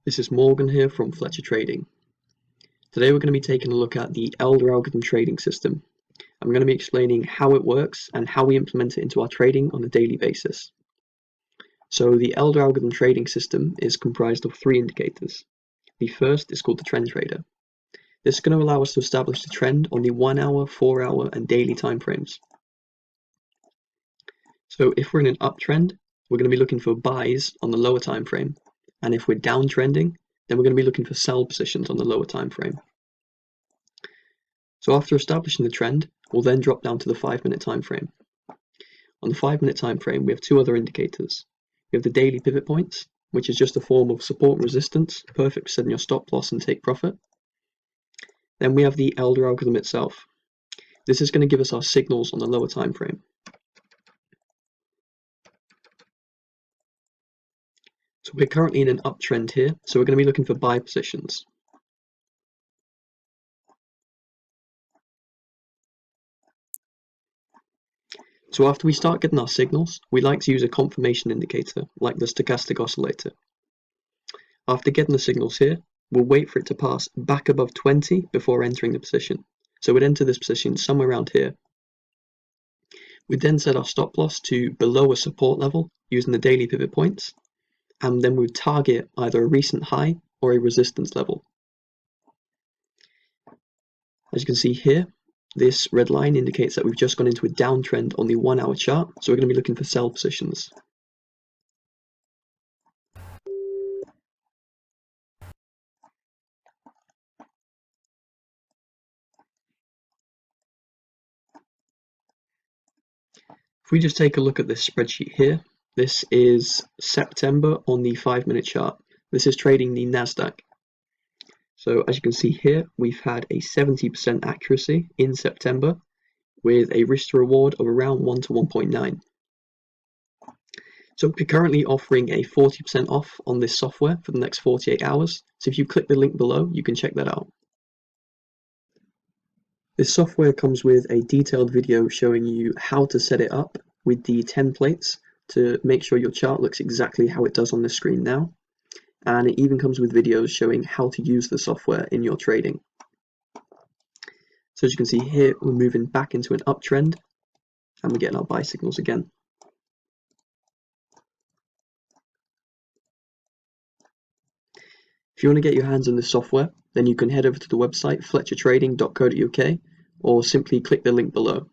This is Morgan here from Fletcher Trading. Today we're going to be taking a look at the Elder algorithm trading system. I'm going to be explaining how it works and how we implement it into our trading on a daily basis. So the Elder algorithm trading system is comprised of three indicators. The first is called the trend trader. This is going to allow us to establish the trend on the 1 hour, 4 hour and daily time frames. So if we're in an uptrend, we're going to be looking for buys on the lower time frame. And if we're downtrending, then we're going to be looking for sell positions on the lower time frame. So after establishing the trend, we'll then drop down to the 5-minute time frame. On the 5-minute time frame, we have two other indicators. We have the daily pivot points, which is just a form of support and resistance, perfect for setting your stop loss and take profit. Then we have the Elder algorithm itself. This is going to give us our signals on the lower time frame. So we're currently in an uptrend here, so we're going to be looking for buy positions. So after we start getting our signals, we like to use a confirmation indicator, like the stochastic oscillator. After getting the signals here, we'll wait for it to pass back above 20 before entering the position. So we'd enter this position somewhere around here. We'd then set our stop loss to below a support level using the daily pivot points, and then we would target either a recent high or a resistance level. As you can see here, this red line indicates that we've just gone into a downtrend on the 1 hour chart, so we're going to be looking for sell positions. If we just take a look at this spreadsheet here, this is September on the 5-minute chart. This is trading the NASDAQ. So as you can see here, we've had a 70% accuracy in September with a risk to reward of around 1 to 1.9. So we're currently offering a 40% off on this software for the next 48 hours. So if you click the link below, you can check that out. This software comes with a detailed video showing you how to set it up with the templates to make sure your chart looks exactly how it does on the screen now. And it even comes with videos showing how to use the software in your trading. So as you can see here, we're moving back into an uptrend and we're getting our buy signals again. If you want to get your hands on this software, then you can head over to the website fletchertrading.co.uk or simply click the link below.